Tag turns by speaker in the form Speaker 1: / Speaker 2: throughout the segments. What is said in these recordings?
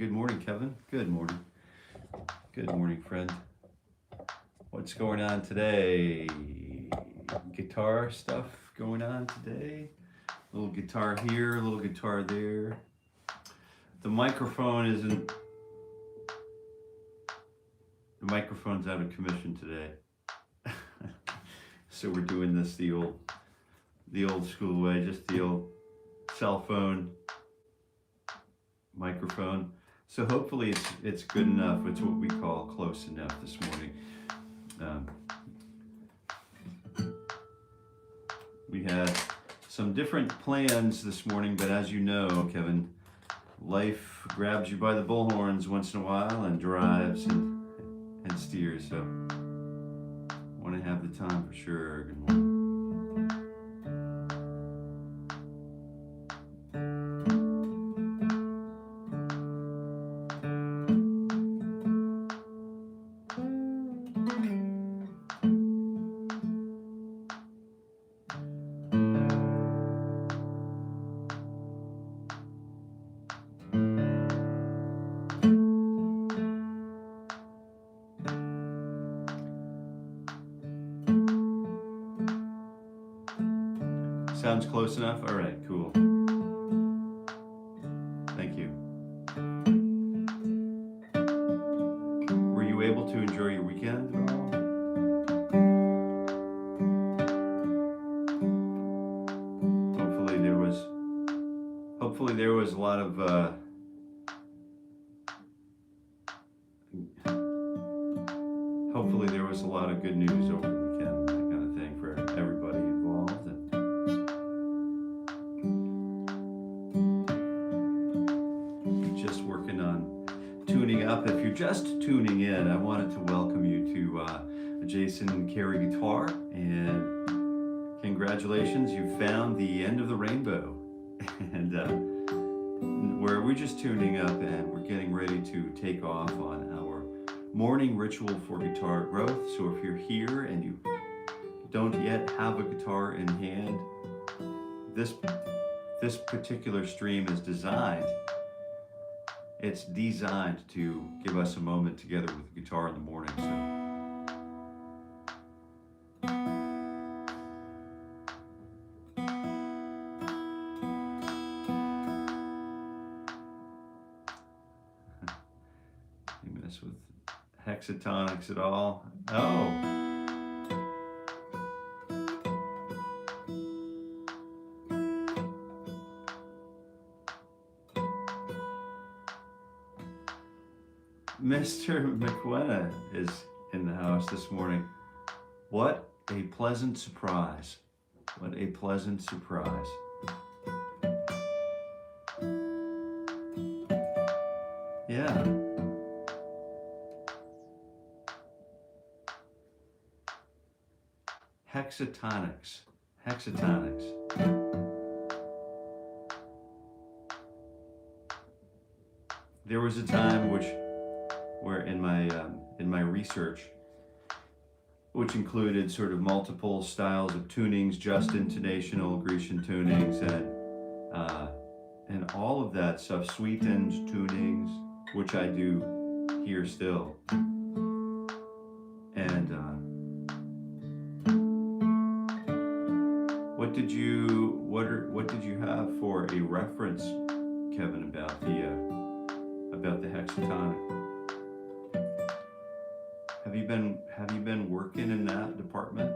Speaker 1: good morning, Kevin. Good morning. Good morning, friend. What's going on today? Guitar stuff going on today. A little guitar here, a little guitar there. The microphone's out of commission today. So we're doing this the old school way, just the old cell phone microphone. So hopefully it's good enough. It's what we call close enough this morning. We had some different plans this morning, but as you know, Kevin, life grabs you by the bullhorns once in a while and drives and steers. So I want to have the time for sure. Good morning. Sounds close enough? All right, cool. Thank you. Were you able to enjoy your weekend at all? Hopefully there was a lot of hopefully there was a lot of good news over the weekend, that kind of thing, for everybody involved. And just working on tuning up. If you're just tuning in, I wanted to welcome you to Jason Carey Guitar, and congratulations, you found the end of the rainbow. And where we're just tuning up and we're getting ready to take off on our morning ritual for guitar growth. So if you're here and you don't yet have a guitar in hand, this particular stream is designed to give us a moment together with the guitar in the morning. So with Hexatonics at all? Oh. Mr. McWenna is in the house this morning. What a pleasant surprise. What a pleasant surprise. Yeah. Hexatonics. There was a time where in my research, which included sort of multiple styles of tunings, just intonational Grecian tunings, and all of that stuff, sweetened tunings, which I do here still, and what did you have for a reference, Kevin, about the hexatonic? Have you been working in that department?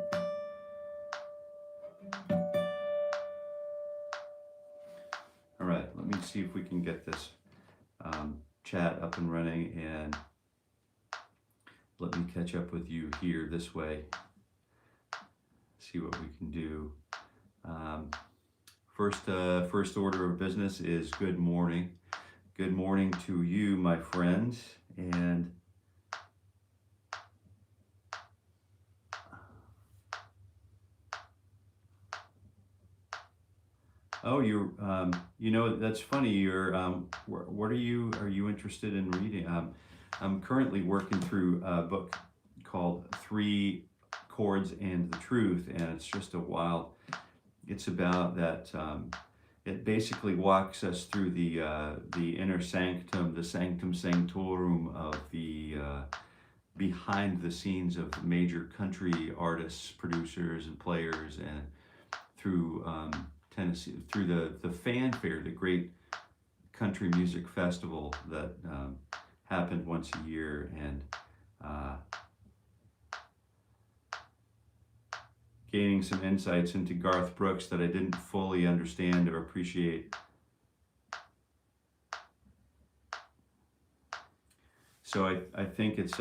Speaker 1: All right, let me see if we can get this chat up and running, and let me catch up with you here this way. See what we can do. First order of business is good morning. Good morning to you, my friend. And oh, you're you know, that's funny. You're what are you interested in reading? I'm currently working through a book called 3 Chords and the Truth, and it's just a wild. It's about that it basically walks us through the inner sanctum, the sanctum sanctorum of the behind the scenes of major country artists, producers, and players, and through Tennessee, through the fanfare, the great country music festival that happened once a year, and gaining some insights into Garth Brooks that I didn't fully understand or appreciate. So I think it's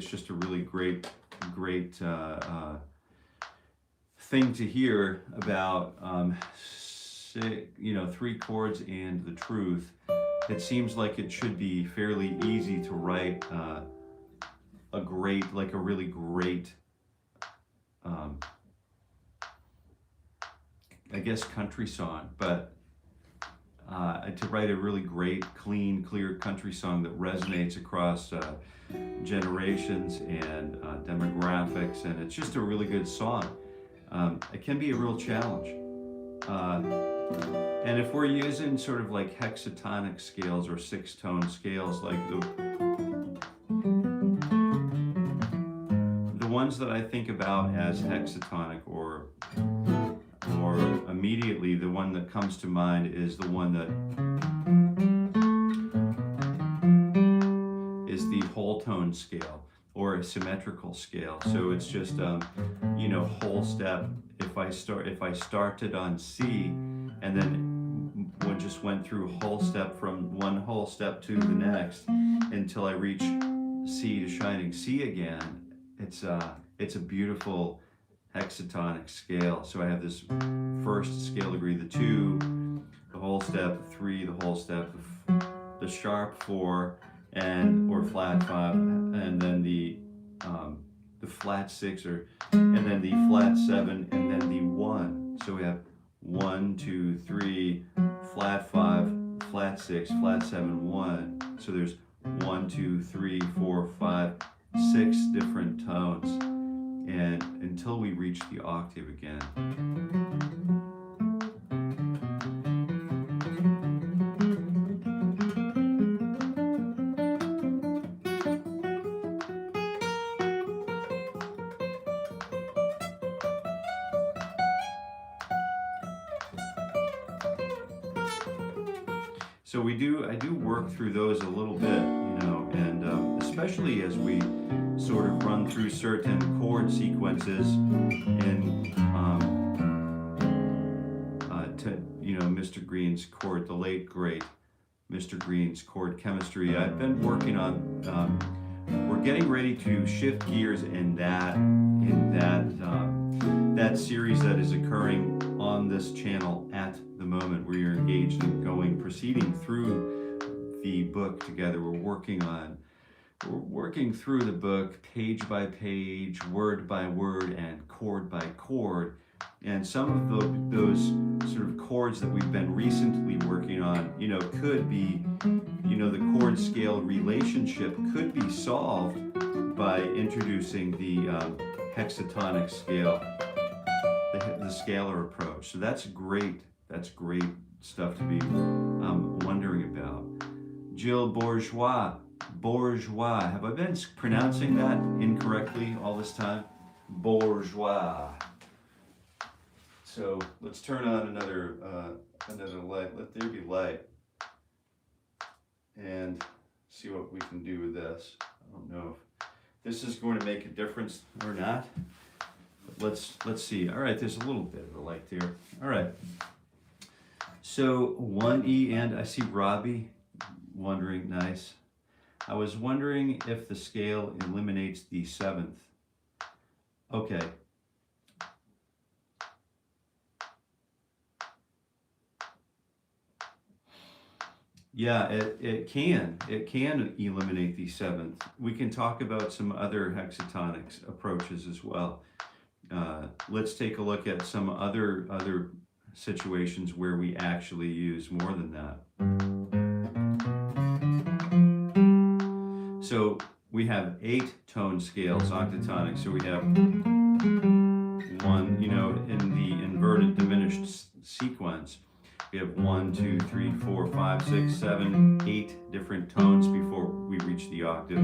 Speaker 1: just a really great thing to hear about, you know, 3 chords and the truth. It seems like it should be fairly easy to write a really great, I guess, country song, but to write a really great, clean, clear country song that resonates across generations and demographics, and it's just a really good song. It can be a real challenge. And if we're using sort of like hexatonic scales or 6-tone scales, like the ones that I think about as hexatonic, or immediately the one that comes to mind is the one that is the whole tone scale, or a symmetrical scale. So it's just you know, whole step. If I started on C and then just went through whole step from one whole step to the next until I reach C to shining C again, it's a beautiful hexatonic scale. So I have this first scale degree, the 2, the whole step, the 3, the whole step, the sharp 4, or flat 5, and then the flat 6, and then the flat 7, and then the 1. So we have 1, 2, 3, flat 5, flat 6, flat 7, 1. So there's 1, 2, 3, 4, 5, 6 different tones, and until we reach the octave again. So I do work through those a little bit, you know, and especially as we sort of run through certain chord sequences in, you know, Mr. Green's chord, the late great Mr. Green's chord chemistry. I've been working on, we're getting ready to shift gears in that series that is occurring on this channel at the moment. We are engaged in proceeding through the book together. We're working through the book page by page, word by word, and chord by chord. And some of those sort of chords that we've been recently working on, you know, could be, you know, the chord scale relationship could be solved by introducing the hexatonic scale, the scalar approach. So that's great stuff to be wondering about. 𝗫𝗿𝗄𝗆, bourgeois. Have I been pronouncing that incorrectly all this time? Bourgeois. So let's turn on another light. Let there be light, and see what we can do with this. I don't know if this is going to make a difference or not. But let's see. All right, there's a little bit of a light there. All right. So 1E, and I see Robbie wondering, nice. I was wondering if the scale eliminates the 7th. Okay. Yeah, it can eliminate the 7th. We can talk about some other hexatonics approaches as well. Let's take a look at some other situations where we actually use more than that. So we have 8 tone scales, octatonic. So we have 1, one, you know, in the inverted diminished sequence, we have 1, 2, 3, 4, 5, 6, 7, 8 different tones before we reach the octave.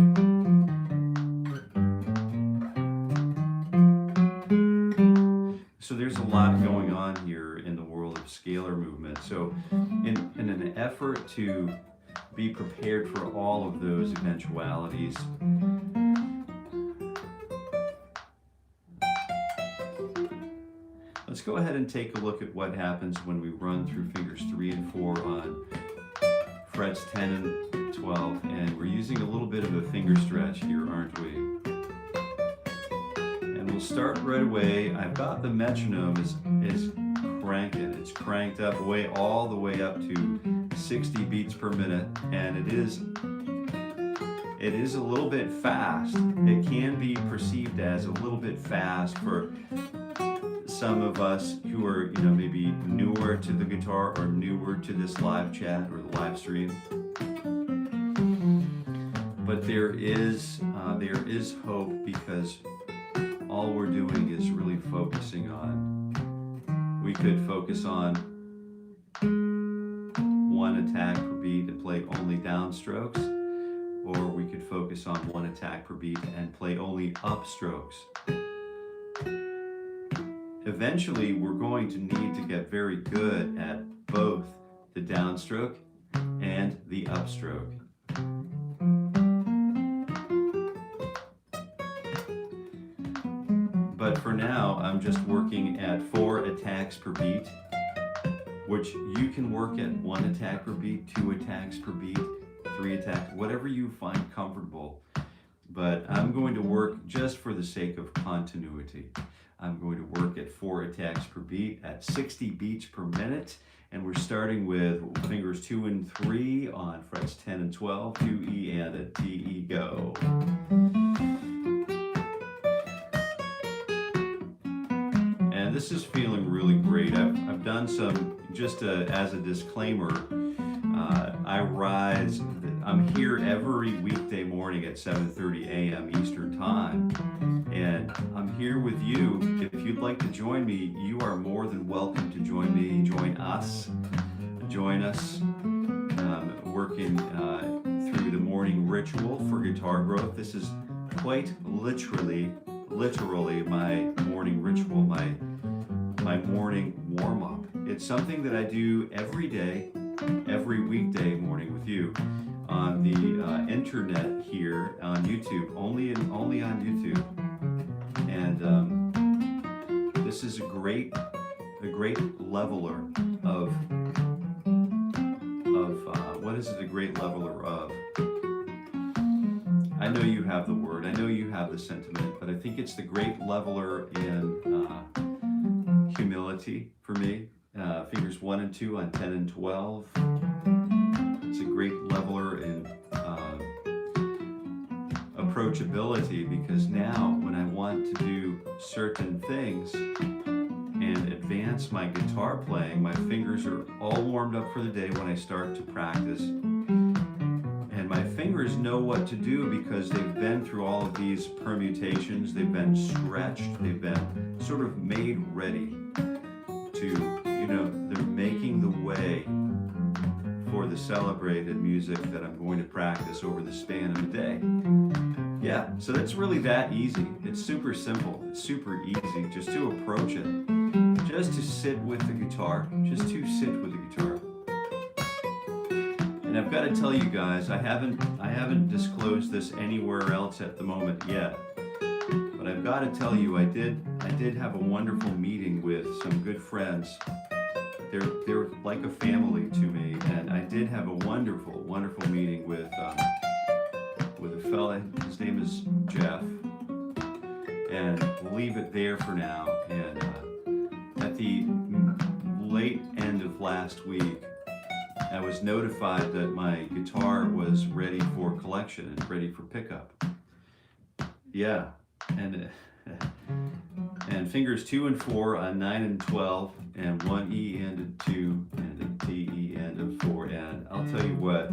Speaker 1: So there's a lot going on here in the world of scalar movement. So in an effort to be prepared for all of those eventualities, let's go ahead and take a look at what happens when we run through fingers 3 and 4 on frets 10 and 12, and we're using a little bit of a finger stretch here, aren't we? And we'll start right away. I've got the metronome is cranking. It's cranked up all the way up to 60 beats per minute, and it is a little bit fast. It can be perceived as a little bit fast for some of us who are, you know, maybe newer to the guitar or newer to this live chat or the live stream. But there is hope, because all we're doing is really focusing on, we could focus on one attack per beat and play only downstrokes, or we could focus on one attack per beat and play only upstrokes. Eventually, we're going to need to get very good at both the downstroke and the upstroke. But for now, I'm just working at 4 attacks per beat, which you can work at 1 attack per beat, 2 attacks per beat, 3 attacks, whatever you find comfortable. But I'm going to work, just for the sake of continuity, I'm going to work at 4 attacks per beat at 60 beats per minute. And we're starting with fingers 2 and 3 on frets 10 and 12, 2E and a D, E, go. And this is feeling really great. I've done some, just as a disclaimer, I'm here every weekday morning at 7:30 a.m. Eastern Time. And I'm here with you. If you'd like to join me, you are more than welcome to join me, join us, working through the morning ritual for guitar growth. This is quite literally my morning ritual, my morning warm-up. It's something that I do every day, every weekday morning with you on the internet here on YouTube, only on YouTube. And this is a great leveler of what is it a great leveler of? I know you have the word, I know you have the sentiment, but I think it's the great leveler in humility for me. Fingers 1 and 2 on 10 and 12. It's a great leveler in approachability, because now when I want to do certain things and advance my guitar playing, my fingers are all warmed up for the day when I start to practice. And my fingers know what to do because they've been through all of these permutations, they've been stretched, they've been sort of made ready to, you know, they're making the way for the celebrated music that I'm going to practice over the span of the day. Yeah, so that's really that easy. It's super simple. It's super easy just to approach it. Just to sit with the guitar. Just to sit with the guitar. And I've got to tell you guys, I haven't disclosed this anywhere else at the moment yet. But I've got to tell you, I did have a wonderful meeting with some good friends. They're like a family to me, and I did have a wonderful meeting with a fella. His name is Jeff, and we'll leave it there for now. And at the late end of last week, I was notified that my guitar was ready for collection and ready for pickup. Yeah, and fingers 2 and 4 on 9 and 12, and 1 E and a 2, and a D, E and a 4, and I'll tell you what,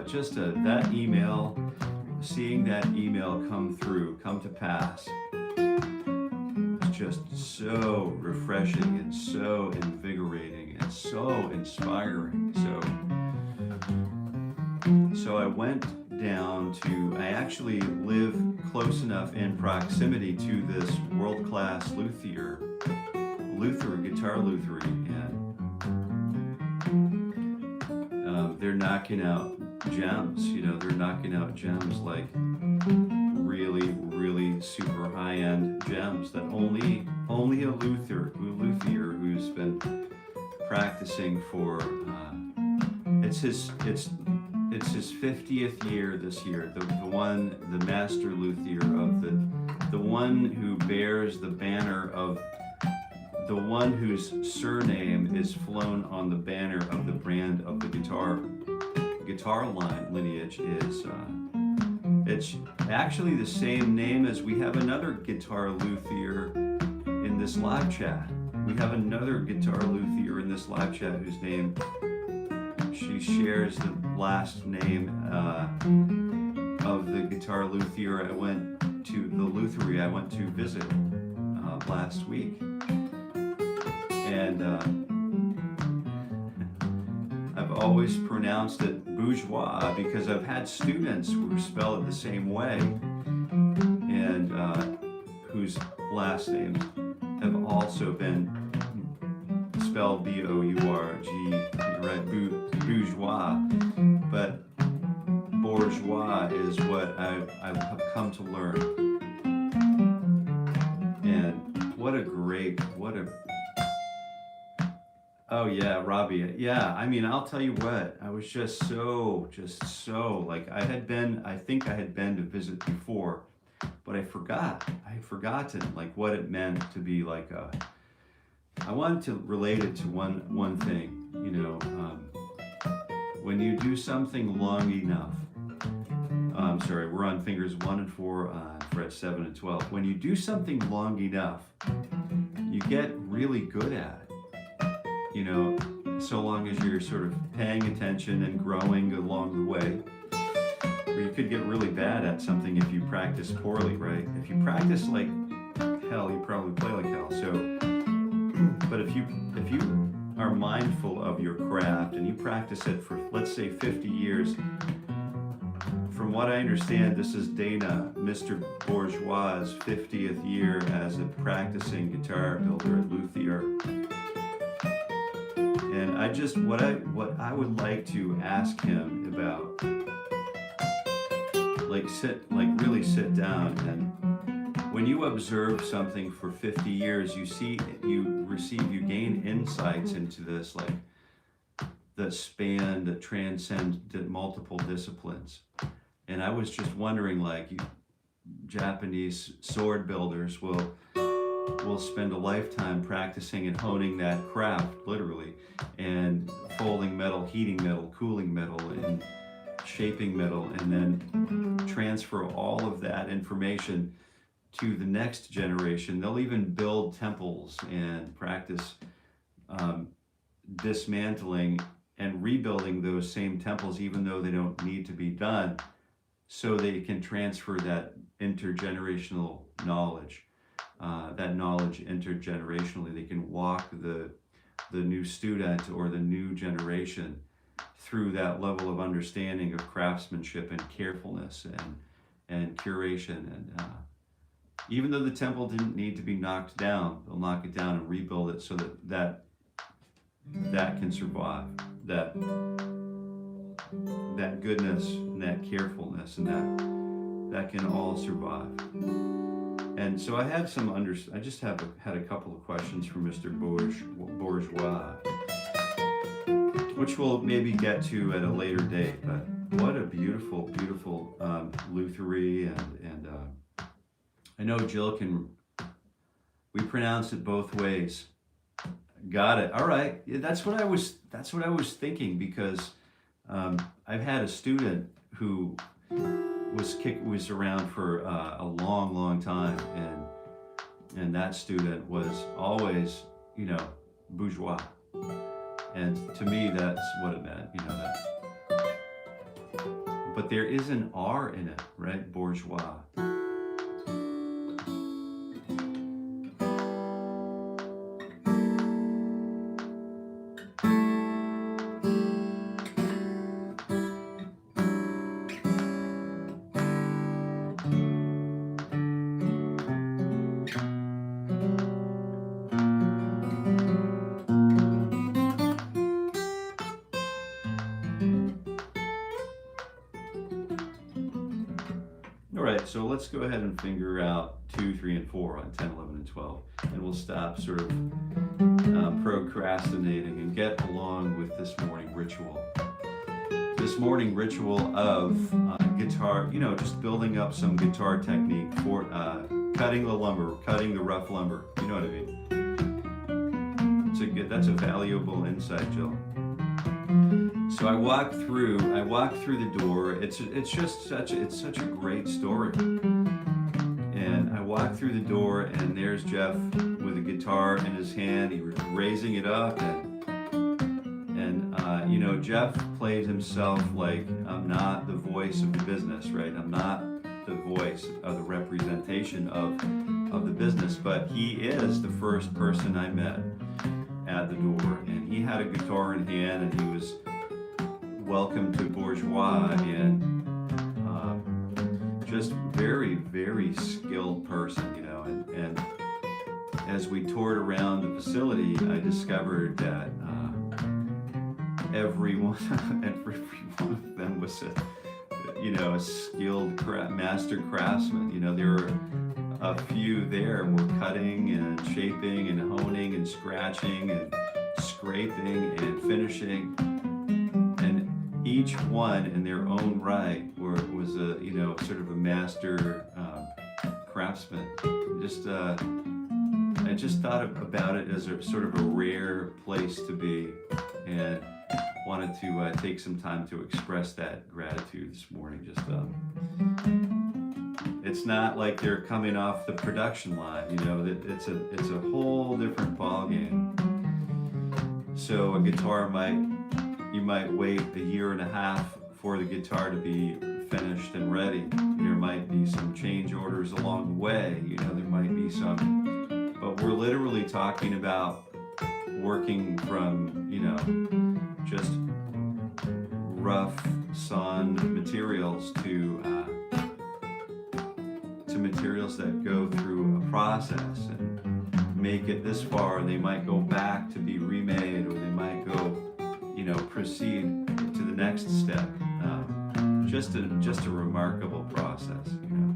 Speaker 1: just that email seeing that email come to pass, was just so refreshing and so invigorating and so inspiring. So I went down to, I actually live close enough in proximity to this world-class luthier, guitar luthiery, and they're knocking out gems, you know, they're knocking out gems like really, really super high-end gems that only a luthier who's been practicing for, it's his 50th year this year, the master luthier of the one who bears the banner of the one whose surname is flown on the banner of the brand of the guitar line lineage is, it's actually the same name as we have another guitar luthier in this live chat. We have another guitar luthier in this live chat whose name, she shares the last name of the guitar luthier I went to, the luthiery I went to visit last week. And I've always pronounced it bourgeois because I've had students who spell it the same way and whose last names have also been spelled B-O-U-R-G, right, bourgeois, but bourgeois is what I've come to learn. And oh yeah, Robbie, yeah, I mean, I'll tell you what, I was just so, like, I think I had been to visit before, but I had forgotten, like, what it meant to be like I wanted to relate it to one thing, you know, when you do something long enough, I'm sorry, we're on fingers 1 and 4, fret 7 and 12. When you do something long enough, you get really good at it, you know, so long as you're sort of paying attention and growing along the way. Or you could get really bad at something if you practice poorly, right? If you practice like hell, you probably play like hell. So, but if you are mindful of your craft and you practice it for, let's say, 50 years, from what I understand, this is Mr. Bourgeois' 50th year as a practicing guitar builder at Luthier. And I just, what I would like to ask him about, really sit down, and when you observe something for 50 years, you gain insights into this, like, that span, that transcend multiple disciplines. And I was just wondering, like, Japanese sword builders will spend a lifetime practicing and honing that craft, literally, and folding metal, heating metal, cooling metal, and shaping metal, and then transfer all of that information to the next generation. They'll even build temples and practice dismantling and rebuilding those same temples, even though they don't need to be done, so they can transfer that intergenerational knowledge. That knowledge intergenerationally, they can walk the new student or the new generation through that level of understanding of craftsmanship and carefulness and curation. And even though the temple didn't need to be knocked down, they'll knock it down and rebuild it so that can survive. That goodness and that carefulness and that can all survive. And so I had I just had a couple of questions for Mr. Bourgeois, which we'll maybe get to at a later date. But what a beautiful, beautiful luthiery, and I know Jill we pronounce it both ways. Got it. All right. Yeah, that's what I was thinking, because I've had a student who was around for a long time, and that student was always, you know, bourgeois, and to me that's what it meant, you know, that but there is an R in it, right? Bourgeois. So let's go ahead and figure out 2, 3, and 4 on 10, 11, and 12, and we'll stop sort of procrastinating and get along with this morning ritual. This morning ritual of guitar, you know, just building up some guitar technique for cutting the lumber, cutting the rough lumber. You know what I mean? That's a valuable insight, Jill. So I walk through the door. It's such a great story. And I walk through the door, and there's Jeff with a guitar in his hand. He was raising it up, and you know, Jeff played himself like, I'm not the voice of the business, right? I'm not the voice of the representation of the business, but he is the first person I met at the door, and he had a guitar in hand, and he was welcome to Bourgeois, and just very, very skilled person, you know. And as we toured around the facility, I discovered that every one of them was a skilled master craftsman. You know, there were a few there were cutting and shaping and honing and scratching and scraping and finishing. Each one in their own right was a, you know, sort of a master craftsman. I just thought about it as a sort of a rare place to be, and wanted to take some time to express that gratitude this morning. It's not like they're coming off the production line, you know. It's a whole different ballgame. So a guitar you might wait a year and a half for the guitar to be finished and ready. There might be some change orders along the way, you know, there might be some, but we're literally talking about working from, you know, just rough sawn materials to materials that go through a process and make it this far, and they might go back to be remade, or they might go, you know, proceed to the next step. Just a remarkable process, you know.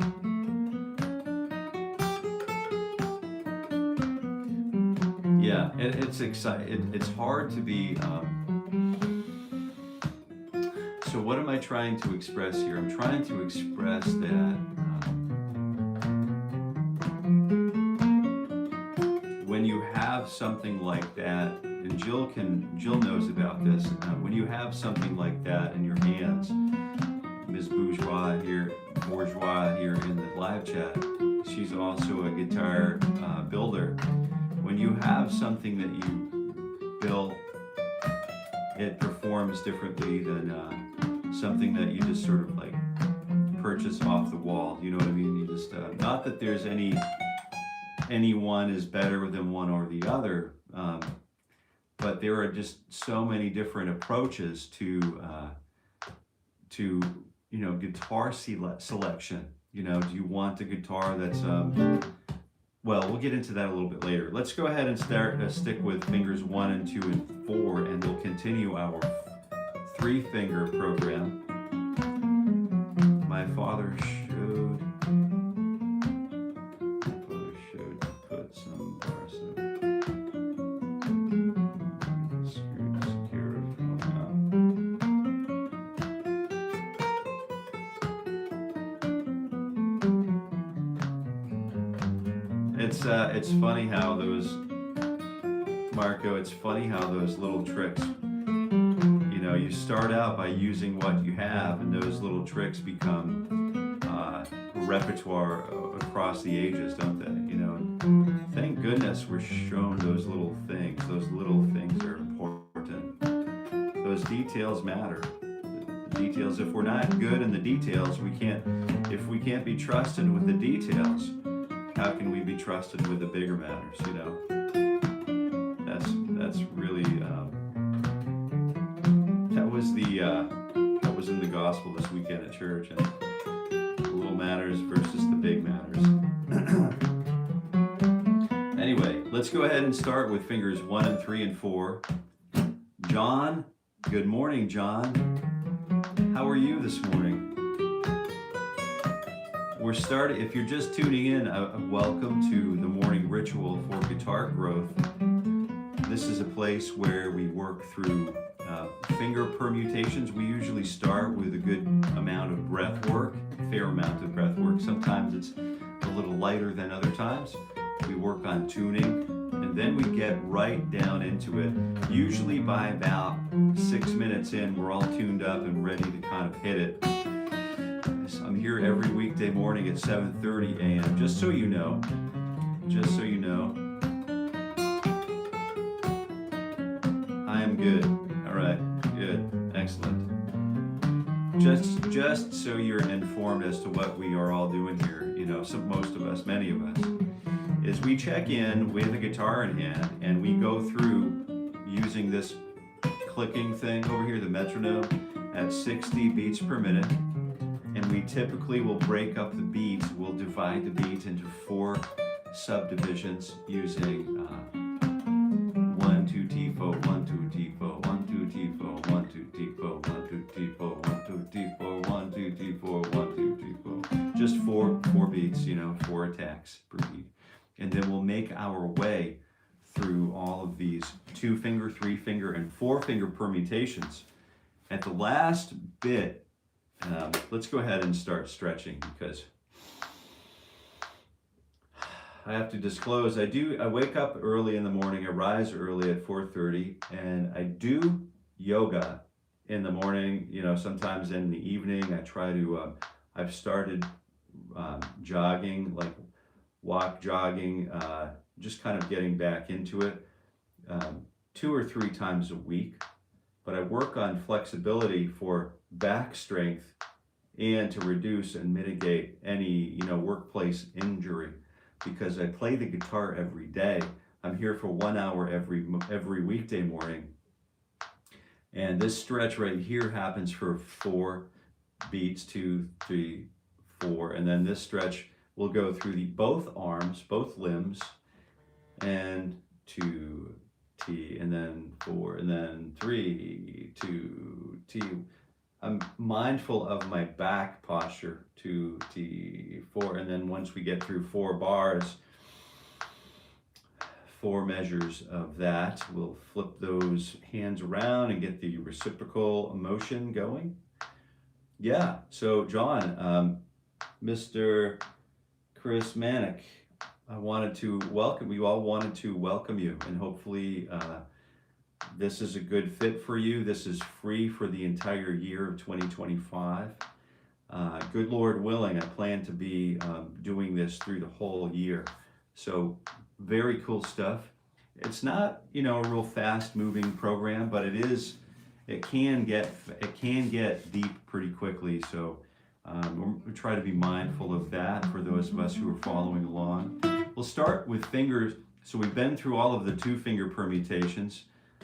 Speaker 1: Yeah, it's exciting. It's hard to be. So what am I trying to express here? I'm trying to express that when you have something like that, and Jill knows about this, when you have something like that in your hands, Ms. Bourgeois here in the live chat, she's also a guitar builder. When you have something that you built, it performs differently than something that you just sort of like purchase off the wall. You know what I mean? You just not that there's anyone is better than one or the other, but there are just so many different approaches to you know, guitar selection. You know, do you want a guitar that's well, we'll get into that a little bit later. Let's go ahead and stick with fingers 1 and 2 and 4, and we'll continue our 3-finger program. My father showed to put some bars of screws secure from out. It's funny how those, Marco, it's funny how those little tricks, you know, you start out by using what you have, and those little tricks become repertoire across the ages, don't they? You know, thank goodness we're shown those little things. Those little things are important. Those details matter. details. If we're not good in the details, if we can't be trusted with the details, how can we be trusted with the bigger matters, you know? That's really, that was in the gospel this weekend at church, and the little matters versus the big matters. Anyway, let's go ahead and start with fingers 1 and 3 and 4. John, good morning, John. How are you this morning? We're starting, if you're just tuning in, welcome to the morning ritual for guitar growth. This is a place where we work through finger permutations. We usually start with a good amount of breath work, fair amount of breath work. Sometimes it's a little lighter than other times. We work on tuning, and then we get right down into it. Usually by about 6 minutes in, we're all tuned up and ready to kind of hit it. I'm here every weekday morning at 7:30 a.m. Just so you know. Just so you know. I am good. All right. Good. Excellent. Just so you're informed as to what we are all doing here, you know, most of us, many of us, is we check in with a guitar in hand and we go through using this clicking thing over here, the metronome, at 60 beats per minute. And we typically will break up the beats. We'll divide the beat into 4 subdivisions using 1, 2, T4, 1, 2, T4, 1, 2, T4, 1, 2, T4, 1, 2, T4, 1, 2, T4, 1, 2, T4, 1, 2, T4. Just four beats, you know, 4 attacks per beat. And then we'll make our way through all of these 2-finger, 3-finger, and 4-finger permutations. At the last bit, let's go ahead and start stretching, because I have to disclose, I wake up early in the morning, I rise early at 4:30, and I do yoga in the morning, you know, sometimes in the evening. I try to, I've started jogging, like jogging, just kind of getting back into it 2 or 3 times a week. But I work on flexibility for back strength and to reduce and mitigate any, you know, workplace injury, because I play the guitar every day. I'm here for 1 hour every weekday morning. And this stretch right here happens for 4 beats, 2, 3, 4. And then this stretch will go through both arms, both limbs, and 2, T, and then 4, and then 3, 2, T. I'm mindful of my back posture, 2, T, 4, and then once we get through 4 bars, 4 measures of that, we'll flip those hands around and get the reciprocal motion going. Yeah, so John, Mr. Chris Manick, we all wanted to welcome you, and hopefully this is a good fit for you. This is free for the entire year of 2025. Good Lord willing, I plan to be doing this through the whole year. So very cool stuff. It's not, you know, a real fast moving program, but it can get deep pretty quickly. So we try to be mindful of that for those of us who are following along. We'll start with fingers. So we've been through all of the 2-finger permutations,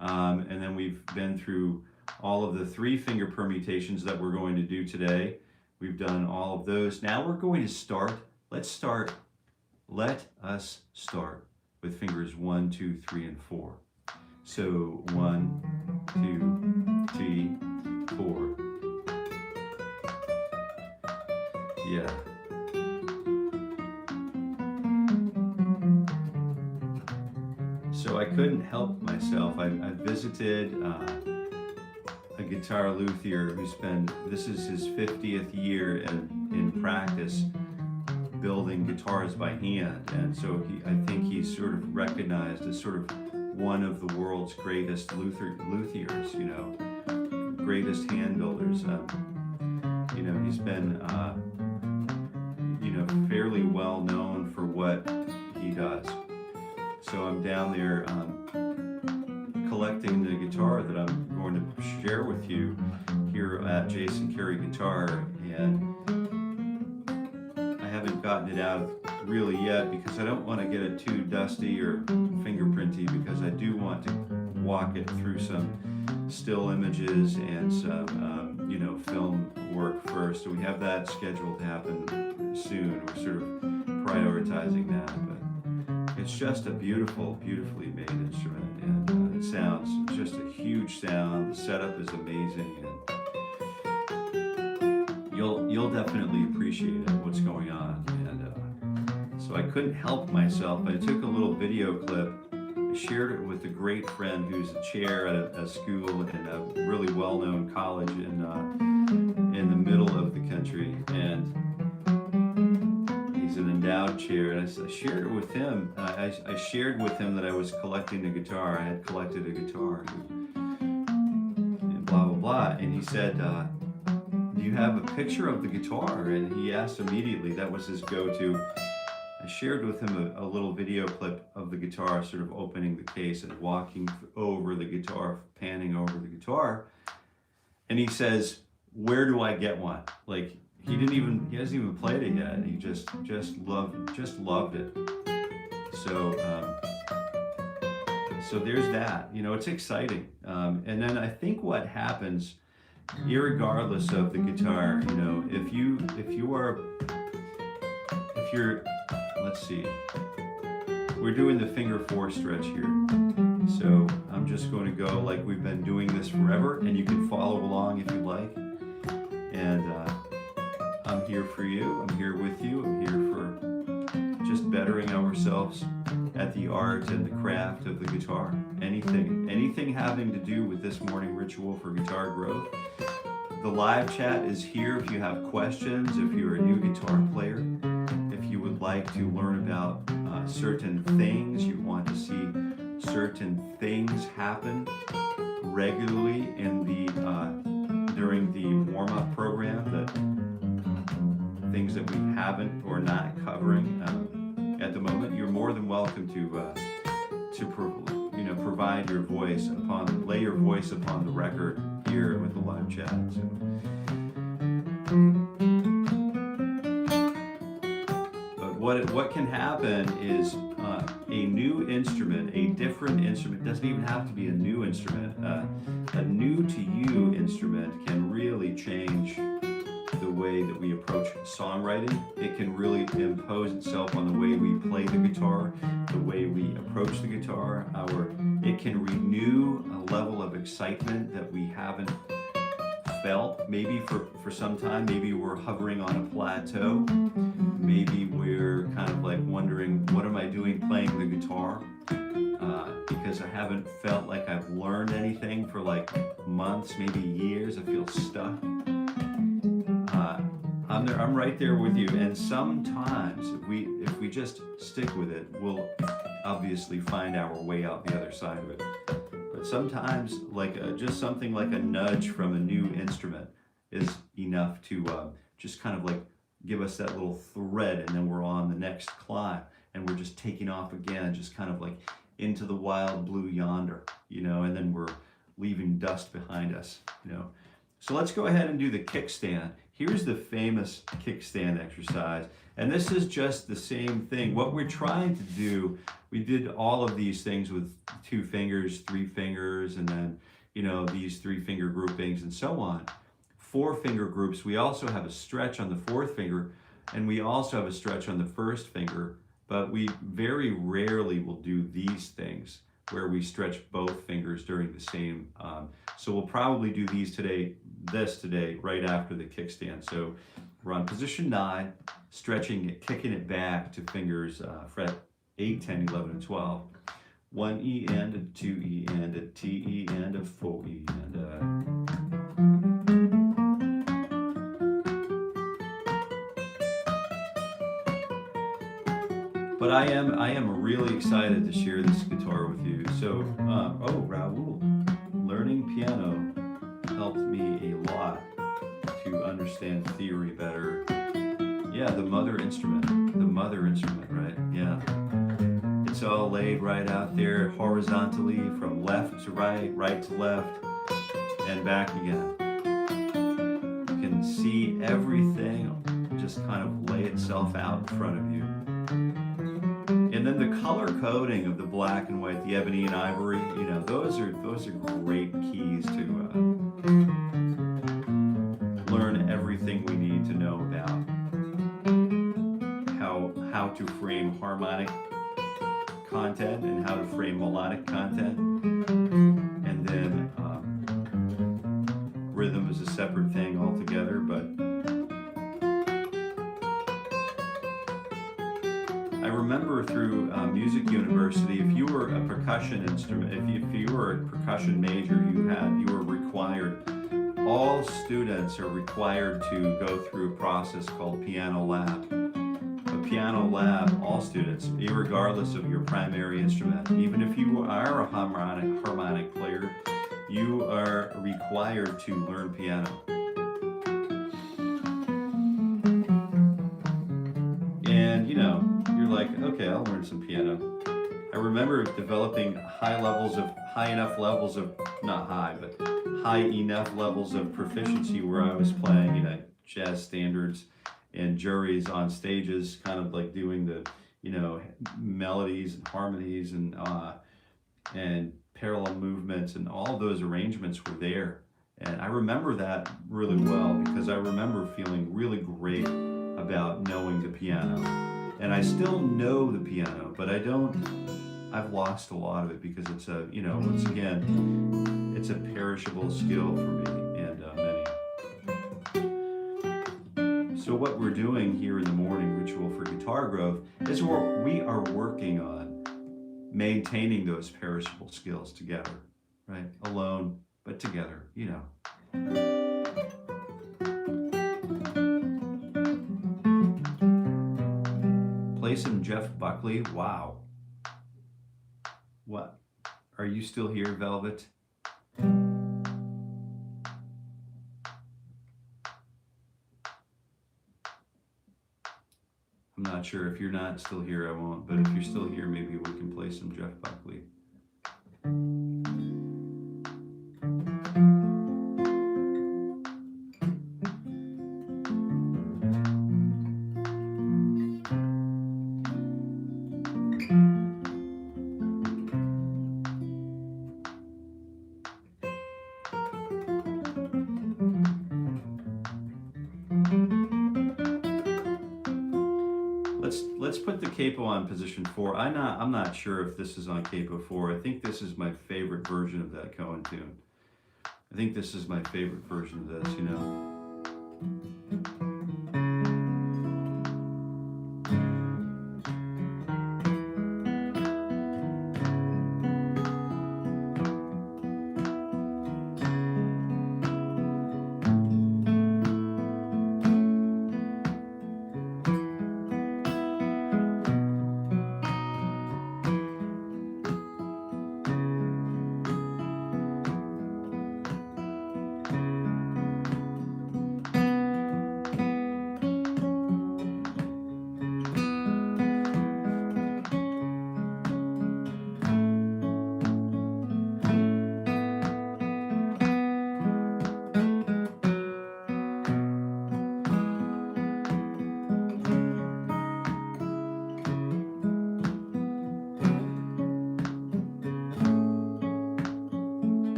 Speaker 1: and then we've been through all of the 3-finger permutations that we're going to do today. We've done all of those. Now we're going to start. Let us start with fingers 1, 2, 3, and 4. So 1, 2, 3, 4. Yeah. So I couldn't help myself. I visited a guitar luthier this is his 50th year in practice building guitars by hand. And so I think he's sort of recognized as sort of one of the world's greatest luthiers, you know, greatest hand builders. You know, he's been, you know, fairly well known for what he does. So I'm down there collecting the guitar that I'm going to share with you here here at 𝗏𝗏𝗃𝗏, and I haven't gotten it out really yet because I don't want to get it too dusty or fingerprinty, because I do want to walk it through some still images and some, you know, film work first. So we have that scheduled to happen soon. We're sort of prioritizing that, but it's just a beautiful, beautifully made instrument, and it sounds just a huge sound. The setup is amazing, and you'll definitely appreciate it, what's going on. And so I couldn't help myself. I took a little video clip. I shared it with a great friend who's a chair at a school in a really well-known college in the middle of the country, and he's an endowed chair. And I shared it with him. I shared with him that I was collecting a guitar. I had collected a guitar, and blah blah blah. And he said, "Do you have a picture of the guitar?" And he asked immediately. That was his go-to. I shared with him a little video clip of the guitar, sort of opening the case and walking over the guitar, panning over the guitar. And he says, "Where do I get one?" Like, he hasn't even played it yet. He just loved it. So there's that. You know, it's exciting. And then I think what happens, irregardless of the guitar, you know, if you're, let's see, we're doing the finger 4 stretch here. So I'm just going to go like we've been doing this forever, and you can follow along if you like. And I'm here for you. I'm here with you. I'm here for just bettering ourselves at the art and the craft of the guitar. Anything having to do with this morning ritual for guitar growth. The live chat is here if you have questions, if you're a new guitar player, if you would like to learn about certain things, you want to see certain things happen regularly in the during the warm-up program, that things that we haven't or not covering at the moment, you're more than welcome to provide your voice lay your voice upon the record here with the live chat. So. But what can happen is a new instrument, a different instrument, doesn't even have to be a new instrument. A new to you instrument can really change the way that we approach songwriting. It can really impose itself on the way we play the guitar, the way we approach the guitar. It can renew a level of excitement that we haven't felt maybe for some time. Maybe we're hovering on a plateau. Maybe we're kind of like wondering, what am I doing playing the guitar? Because I haven't felt like I've learned anything for like months, maybe years. I feel stuck. I'm right there with you. And sometimes if we just stick with it, we'll obviously find our way out the other side of it. But sometimes just something like a nudge from a new instrument is enough to just kind of like give us that little thread, and then we're on the next climb, and we're just taking off again, just kind of like into the wild blue yonder, you know, and then we're leaving dust behind us, you know. So let's go ahead and do the kickstand. Here's the famous kickstand exercise, and this is just the same thing. What we're trying to do, we did all of these things with 2 fingers, 3 fingers, and then, you know, these 3 finger groupings and so on. 4 finger groups. We also have a stretch on the 4th finger, and we also have a stretch on the 1st finger, but we very rarely will do these things where we stretch both fingers during the same. So we'll probably do this today, right after the kickstand. So we're on position 9, stretching it, kicking it back to fingers fret 8, 10, 11, and 12. 1 E and a 2 E and a T E and a 4 E and a. But I am really excited to share this guitar with you. So, Raul, learning piano helped me a lot to understand theory better. Yeah, the mother instrument, right? Yeah. It's all laid right out there horizontally from left to right, right to left, and back again. everything just kind of lay itself out in front of you. And then the color coding of the black and white, the ebony and ivory, you know, those are great keys to learn everything we need to know about how to frame harmonic content and how to frame melodic content. And then rhythm is a separate thing altogether, but I remember through music university, if you were a percussion instrument, if you were a percussion major, you were required, all students are required to go through a process called piano lab. A piano lab, all students, irregardless of your primary instrument, even if you are a harmonic player, you are required to learn piano. And you know, you're like, okay, I'll learn some piano. I remember developing high enough levels of proficiency where I was playing, you know, jazz standards and juries on stages, kind of like doing the, you know, melodies and harmonies and parallel movements, and all those arrangements were there. And I remember that really well because I remember feeling really great about knowing the piano. And I still know the piano, but I've lost a lot of it because it's a, you know, once again, it's a perishable skill for me and many. So what we're doing here in the morning ritual for Guitar Grove is we are working on maintaining those perishable skills together, right? Alone, but together, you know. Play some Jeff Buckley. Wow. What? Are you still here, Velvet? I'm not sure. If you're not still here, I won't. But if you're still here, maybe we can play some Jeff Buckley. Let's put the 𝗂𝗶𝗁 on position 4. I'm not sure if this is on 𝗂𝗶4. I think this is my favorite version of that Cohen tune. I think this is my favorite version of this, you know.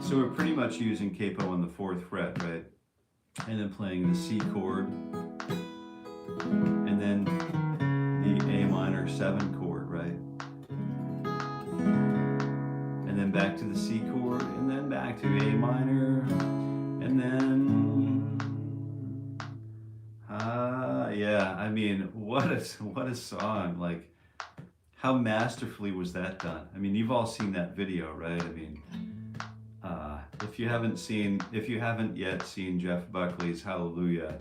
Speaker 1: So we're pretty much using 𝗂𝗶 on the 4th fret, right? And then playing the C chord, and then the A minor 7 chord, right? And then back to the C chord, and then back to A minor, and then yeah, I mean, what a song! Like, how masterfully was that done? I mean, you've all seen that video, right? I mean, if you haven't yet seen Jeff Buckley's Hallelujah,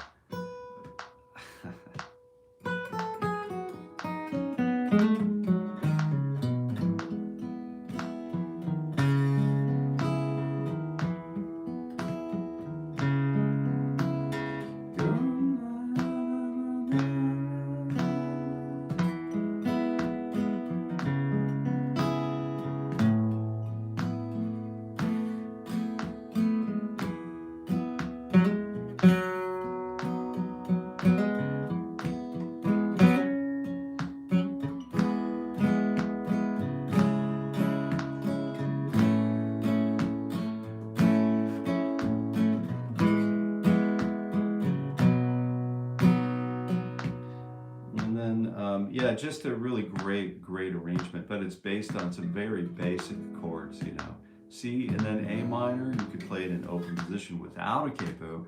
Speaker 1: yeah, just a really great arrangement, but it's based on some very basic chords, you know. C and then A minor, you could play it in open position without a capo.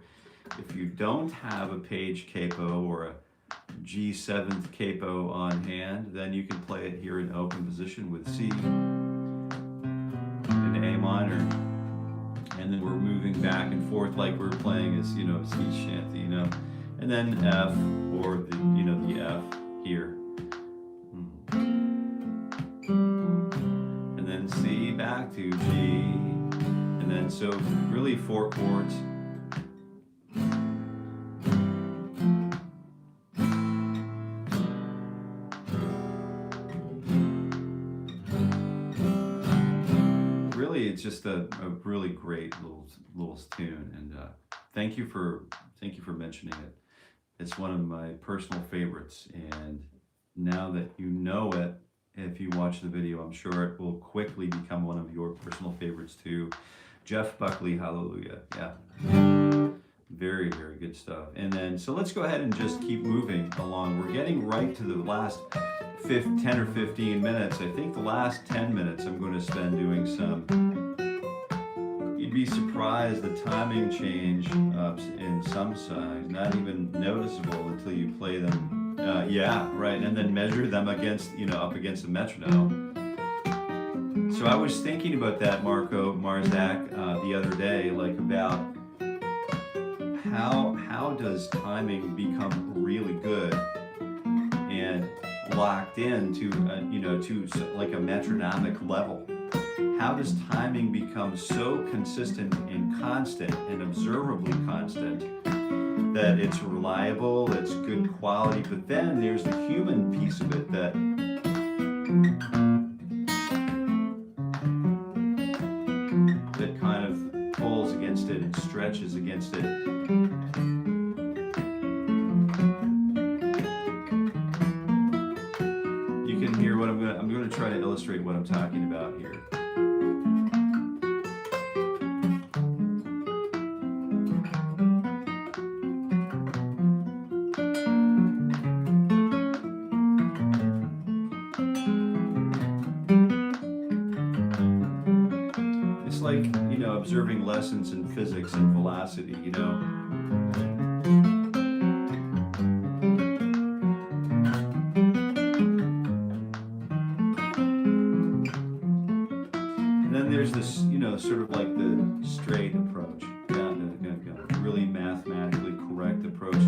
Speaker 1: If you don't have a page capo or a G7th capo on hand, then you can play it here in open position with C and A minor. And then we're moving back and forth like we're playing as, you know, sea shanty, you know. And then F, or the, you know, the F here. And then C back to G. And then so really 4 chords. It's just a really great little tune, and thank you for mentioning it. It's one of my personal favorites, and now that you know it, if you watch the video, I'm sure it will quickly become one of your personal favorites too. 𝗏𝗏𝗏 hallelujah, yeah. Very good stuff. And then so let's go ahead and just keep moving along. We're getting right to the last 10 or 15 minutes. I think the last 10 minutes I'm going to spend doing some, you'd be surprised the timing change ups in some songs, not even noticeable until you play them. Yeah, right, and then measure them against, you know, up against the metronome. So I was thinking about that, Marco Marzak, the other day, like about how does timing become really good and locked in to you know, to like a metronomic level? How does timing become so consistent and constant and observably constant that it's reliable, it's good quality, but then there's the human piece of it that kind of pulls against it and stretches against it. You can hear what I'm going to try to illustrate what I'm talking about here. It's like, you know, observing lessons in physics and velocity, you know. And then there's this, you know, sort of like the straight approach, really mathematically correct approach.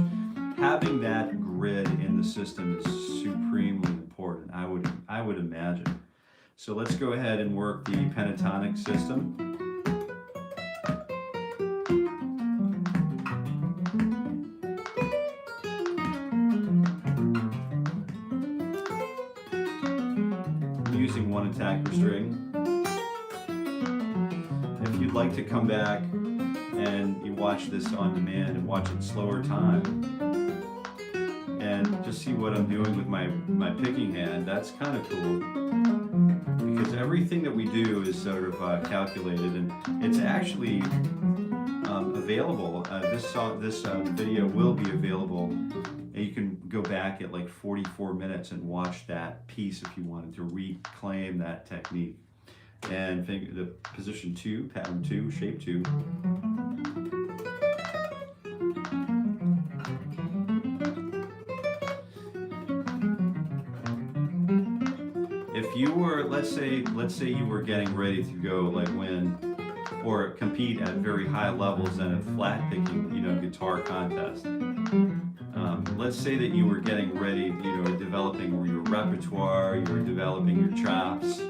Speaker 1: Having that grid in the system is supremely important, I would imagine. So let's go ahead and work the pentatonic system. Using one attack per string. If you'd like to come back and you watch this on demand and watch it slower time and just see what I'm doing with my picking hand, that's kind of cool. Because everything that we do is sort of calculated, and it's actually available. This video will be available, and you can go back at like 44 minutes and watch that piece if you wanted to reclaim that technique. And think the position 2, pattern 2, shape 2. If you were, let's say you were getting ready to go like win or compete at very high levels in a flat picking, you know, guitar contest. Let's say that you were getting ready, you know, developing your repertoire, you were developing your chops.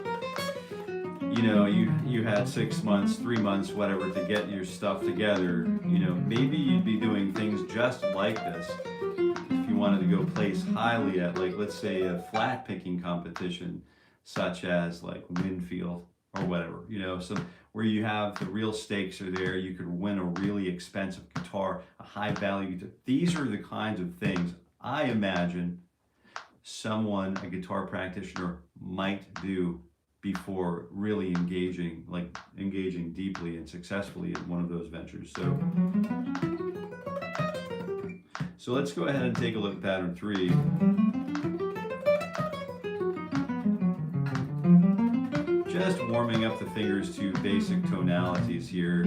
Speaker 1: You know, you had 6 months, 3 months, whatever, to get your stuff together. You know, maybe you'd be doing things just like this if you wanted to go place highly at, like, let's say a flat picking competition, such as like Winfield or whatever, you know, some where you have the real stakes are there. You could win a really expensive guitar, a high value guitar. These are the kinds of things I imagine someone, a guitar practitioner, might do before really engaging deeply and successfully in one of those ventures. So let's go ahead and take a look at pattern 3. warming up the fingers to basic tonalities here.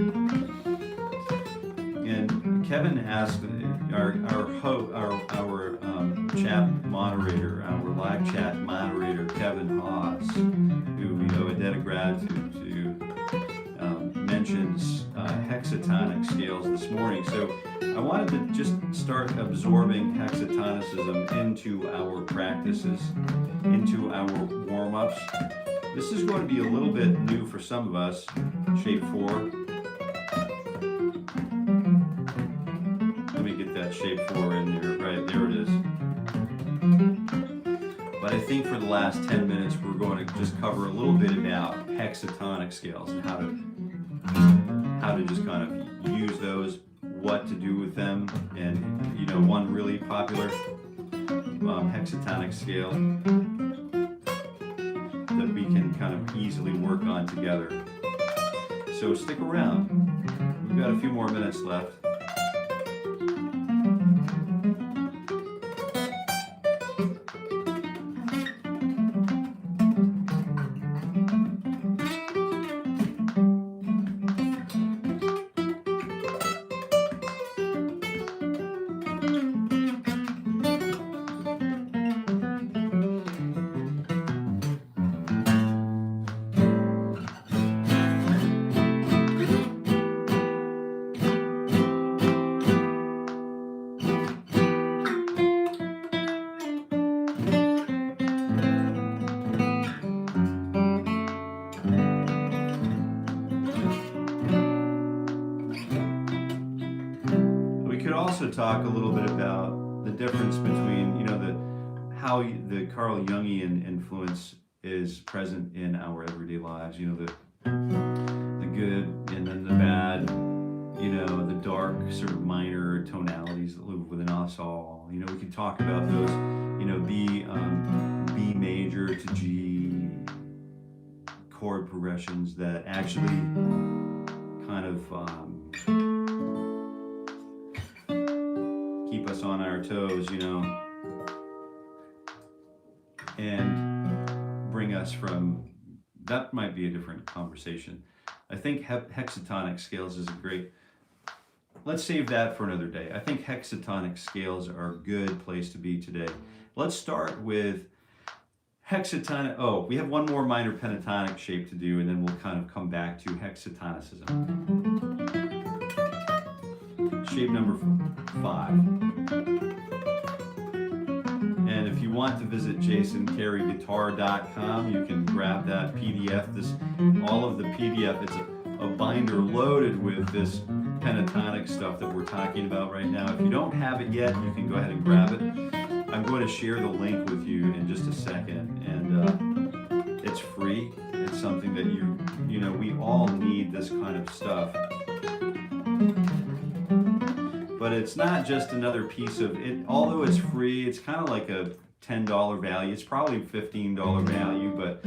Speaker 1: And Kevin asked our chat moderator, our live chat moderator, Kevin Haas, who we owe a debt of gratitude to, mentions hexatonic scales this morning. So I wanted to just start absorbing hexatonicism into our practices, into our warm-ups. This is going to be a little bit new for some of us, shape 4. Let me get that shape 4 in there. Right, there it is. But I think for the last 10 minutes, we're going to just cover a little bit about hexatonic scales and how to just kind of use those, what to do with them, and one really popular hexatonic scale that we can kind of easily work on together. So stick around. We've got a few more minutes left. Talk a little bit about the difference between, how the Carl Jungian influence is present in our everyday lives. The good and then the bad. The dark sort of minor tonalities that live within us all. We can talk about those. B major to G chord progressions that actually kind of keep us on our toes, and bring us from, that might be a different conversation. I think hexatonic scales is a great, let's save that for another day. I think hexatonic scales are a good place to be today. Let's start with hexatonic, we have one more minor pentatonic shape to do, and then we'll kind of come back to hexatonicism. Shape number 5. And if you want to visit 𝗏𝗂𝗂𝗏.com, you can grab that PDF. All of the PDF, it's a binder loaded with this pentatonic stuff that we're talking about right now. If you don't have it yet, you can go ahead and grab it. I'm going to share the link with you in just a second, and it's free. It's something that we all need this kind of stuff. But it's not just another piece of it. Although it's free, it's kind of like a $10 value. It's probably $15 value, but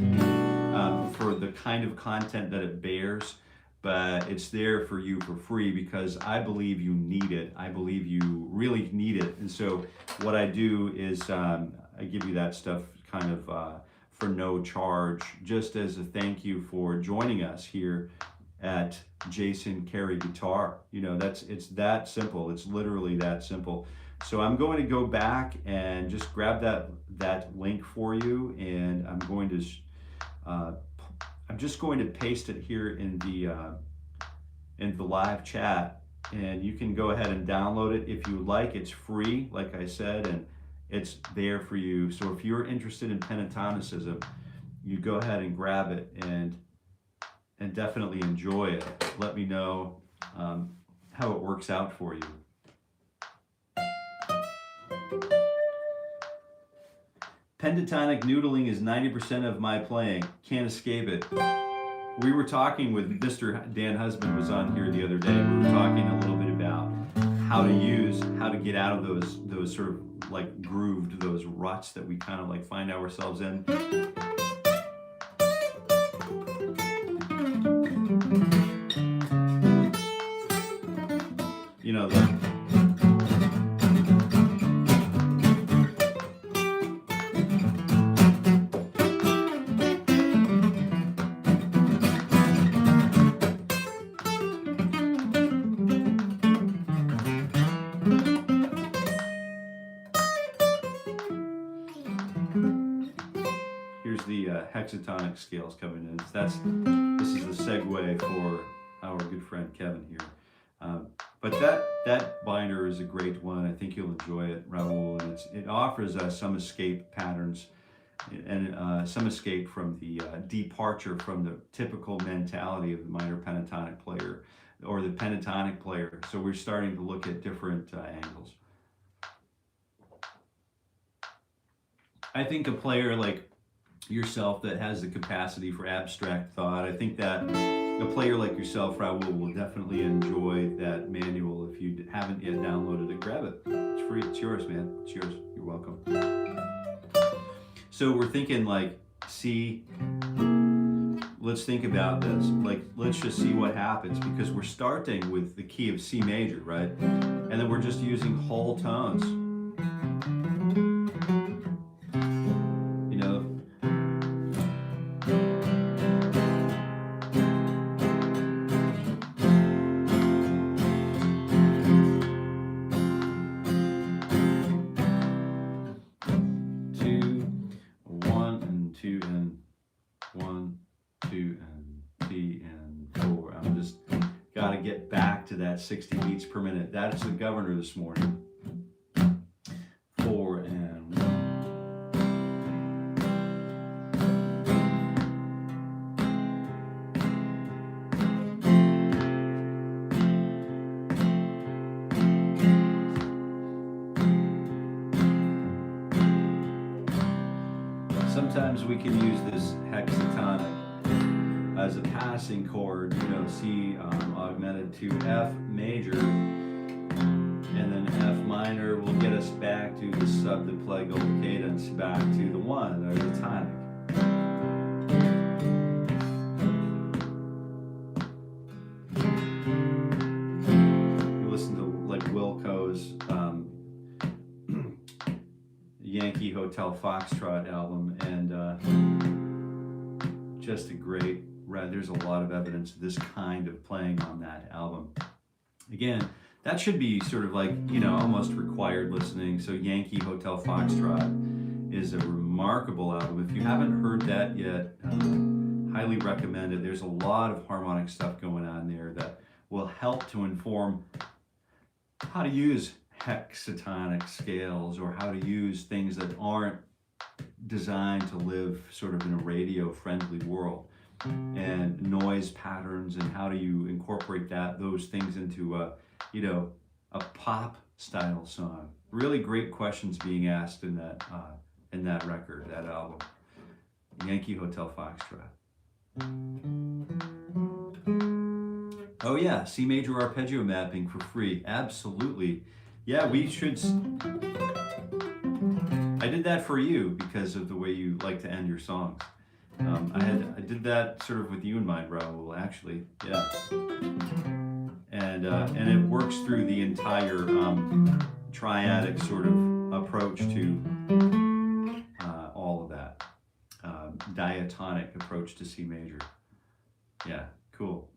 Speaker 1: for the kind of content that it bears. But it's there for you for free because I believe you need it. I believe you really need it. And so what I do is I give you that stuff kind of for no charge, just as a thank you for joining us here at 𝗏𝗂𝗃 It's that simple. It's literally that simple. So I'm going to go back and just grab that link for you, and I'm just going to paste it here in the live chat, and you can go ahead and download it if you like. It's free, like I said, and it's there for you. So if you're interested in pentatonicism, you go ahead and grab it and definitely enjoy it. Let me know how it works out for you. Pentatonic noodling is 90% of my playing. Can't escape it. We were talking with Mr. Dan Husband was on here the other day. We were talking a little bit about how to get out of those sort of like grooved, those ruts that we kind of like find ourselves in. hexatonic scales coming in. This is the segue for our good friend Kevin here. But that binder is a great one. I think you'll enjoy it, Raul. And it offers some escape patterns and some escape from the departure from the typical mentality of the minor pentatonic player or the pentatonic player. So we're starting to look at different angles. I think a player like yourself that has the capacity for abstract thought, I think that a player like yourself, Raul, will definitely enjoy that manual. If you haven't yet downloaded it, grab it. It's free. It's yours, man. It's yours. You're welcome. So we're thinking like C. Let's think about this. Like, let's just see what happens, because we're starting with the key of C major, right? And then we're just using whole tones. You know, that 60 beats per minute. That's the governor this morning. 4 and 1. Sometimes we can use this hexatonic as a passing chord, you know, C augmented to F major, and then F minor will get us back to the 𝗏𝗏𝗃𝗂𝗍 cadence, back to the 1, or the tonic. You listen to like Wilco's 𝗴𝗂𝗶𝘁𝗂𝗏 album, and just a great, there's a lot of evidence of this kind of playing on that album. Again, that should be sort of like, you know, almost required listening. So 𝗴𝗂𝗶𝗁 is a remarkable album. If you haven't heard that yet, highly recommend it. There's a lot of harmonic stuff going on there that will help to inform how to use hexatonic scales, or how to use things that aren't designed to live sort of in a radio-friendly world, and noise patterns, and how do you incorporate those things into a, you know, a pop style song. Really great questions being asked in that record, that album, 𝗴𝗂𝗶𝗁. Oh yeah, C major arpeggio mapping for free. Absolutely. Yeah, we should. I did that for you because of the way you like to end your songs. I did that sort of with you in mind, Raul, actually. Yeah. And it works through the entire triadic sort of approach to all of that. Diatonic approach to C major. Yeah, cool.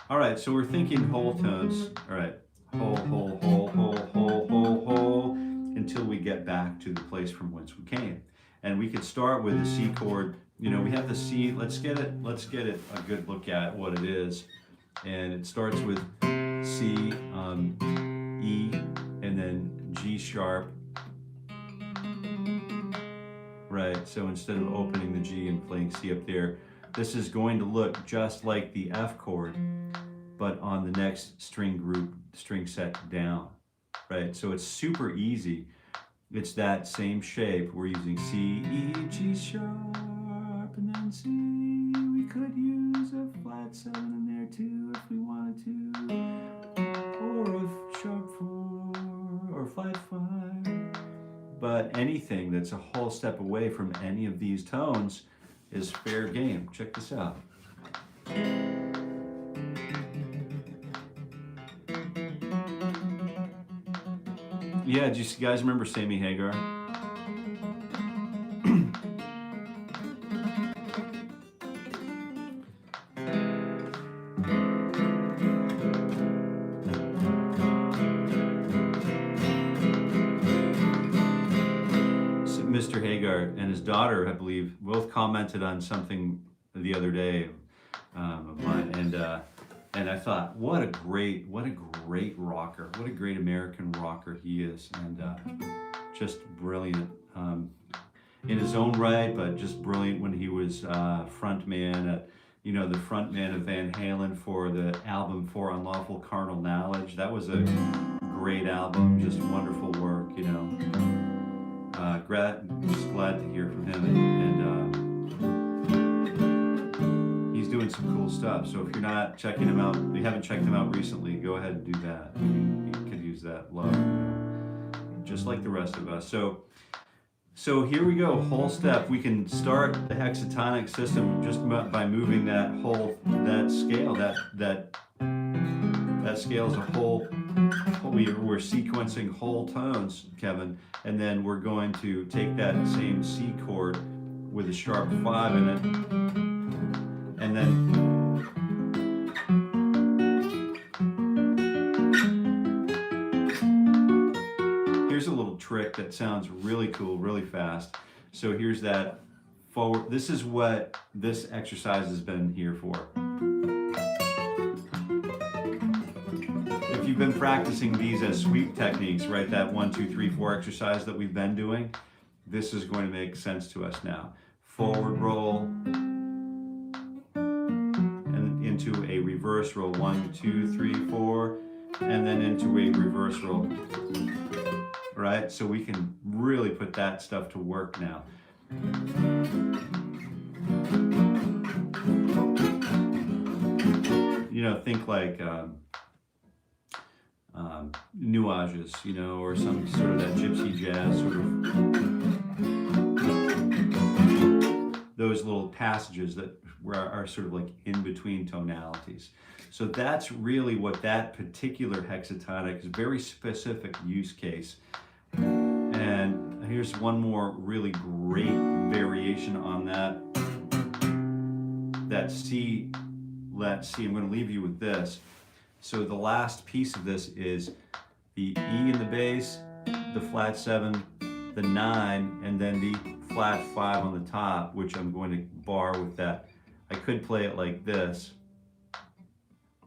Speaker 1: All right, so we're thinking whole tones. All right, whole, whole, whole, whole, whole, whole, whole, until we get back to the place from whence we came. And we could start with the C chord. You know, we have the C. Let's get it a good look at what it is. And it starts with C, E, and then G sharp. Right, so instead of opening the G and playing C up there, this is going to look just like the F chord, but on the next string set down, right? So it's super easy. It's that same shape. We're using C, E, G sharp, and then C. We could use a flat 7 in there too if we wanted to, or a sharp 4, or flat 5. But anything that's a whole step away from any of these tones is fair game. Check this out. Yeah, do you guys remember Sammy Hagar? 𝗏𝗂𝗏 and his daughter, I believe, both commented on something the other day of mine, and I thought, what a great rocker, what a great American rocker he is, and just brilliant in his own right, but just brilliant when he was frontman, you know, the frontman of Van Halen for the album For Unlawful Carnal Knowledge. That was a great album, just wonderful work, you know. Just glad to hear from him, and he's doing some cool stuff. So if you're not checking him out, if you haven't checked him out recently, go ahead and do that. You could use that love, you know, just like the rest of us. So here we go, whole step. We can start the hexatonic system just by moving that scale. That scale is a whole. We're sequencing whole tones, Kevin, and then we're going to take that same C chord with a sharp 5 in it, and then here's a little trick that sounds really cool, really fast. So here's that forward. This is what this exercise has been here for. If you've been practicing these as sweep techniques, right, that 1, 2, 3, 4 exercise that we've been doing, this is going to make sense to us now. Forward roll and into a reverse roll, 1, 2, 3, 4, and then into a reverse roll. Right, so we can really put that stuff to work now. You know, think like nuages, you know, or some sort of that gypsy jazz sort of, those little passages that are sort of like in between tonalities. So that's really what that particular hexatonic is, very specific use case. And here's one more really great variation on that. That C, I'm going to leave you with this. So the last piece of this is the E in the bass, the flat 7, the 9, and then the flat 5 on the top, which I'm going to bar with that. I could play it like this,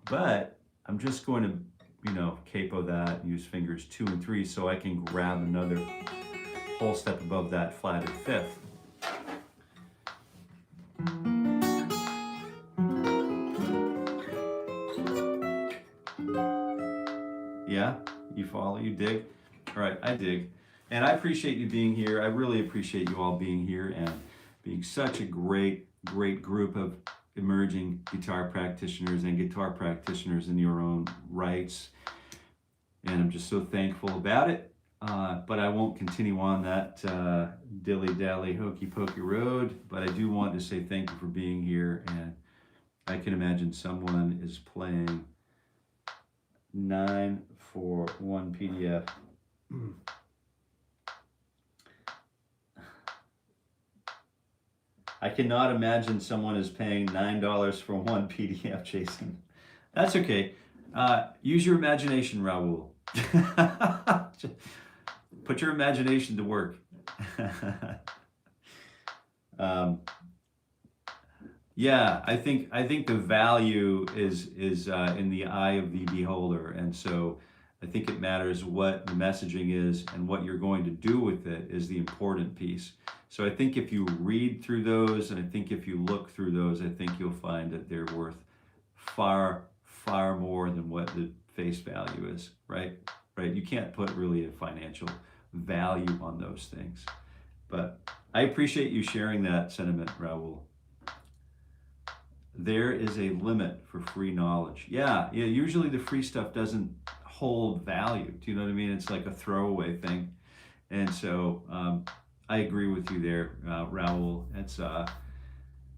Speaker 1: but I'm just going to, you know, capo that and use fingers 2 and 3 so I can grab another whole step above that flatted 5th. Yeah, you follow, you dig? All right, I dig. And I appreciate you being here. I really appreciate you all being here and being such a great group of emerging guitar practitioners and guitar practitioners in your own rights. And I'm just so thankful about it. But I won't continue on that dilly-dally, hokey-pokey road. But I do want to say thank you for being here. And I can imagine someone is playing 9 for 1 PDF. I cannot imagine someone is paying $9 for 1 PDF, Jason. That's okay. Use your imagination, Raul. Put your imagination to work. Yeah, I think the value is in the eye of the beholder, and so I think it matters what the messaging is, and what you're going to do with it is the important piece. So I think if you read through those, and I think if you look through those, I think you'll find that they're worth far more than what the face value is, right? Right? You can't put really a financial value on those things. But I appreciate you sharing that sentiment, Raul. There is a limit for free knowledge. Yeah, usually the free stuff doesn't hold value. Do you know what I mean? It's like a throwaway thing. And so I agree with you there, Raul. It's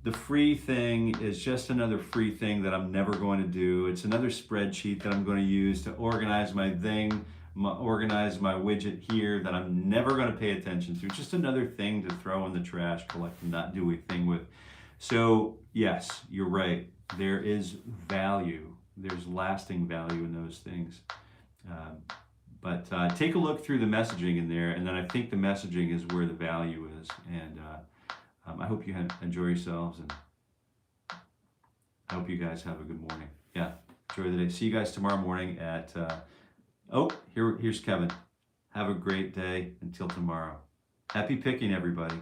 Speaker 1: the free thing is just another free thing that I'm never going to do. It's another spreadsheet that I'm going to use to organize my thing, organize my widget here that I'm never going to pay attention to. It's just another thing to throw in the trash, collect, and not do a thing with. So yes, you're right. There is value. There's lasting value in those things. But take a look through the messaging in there, and then I think the messaging is where the value is. And I hope you enjoy yourselves, and I hope you guys have a good morning. Yeah, enjoy the day. See you guys tomorrow morning at, here's Kevin. Have a great day until tomorrow. Happy picking, everybody.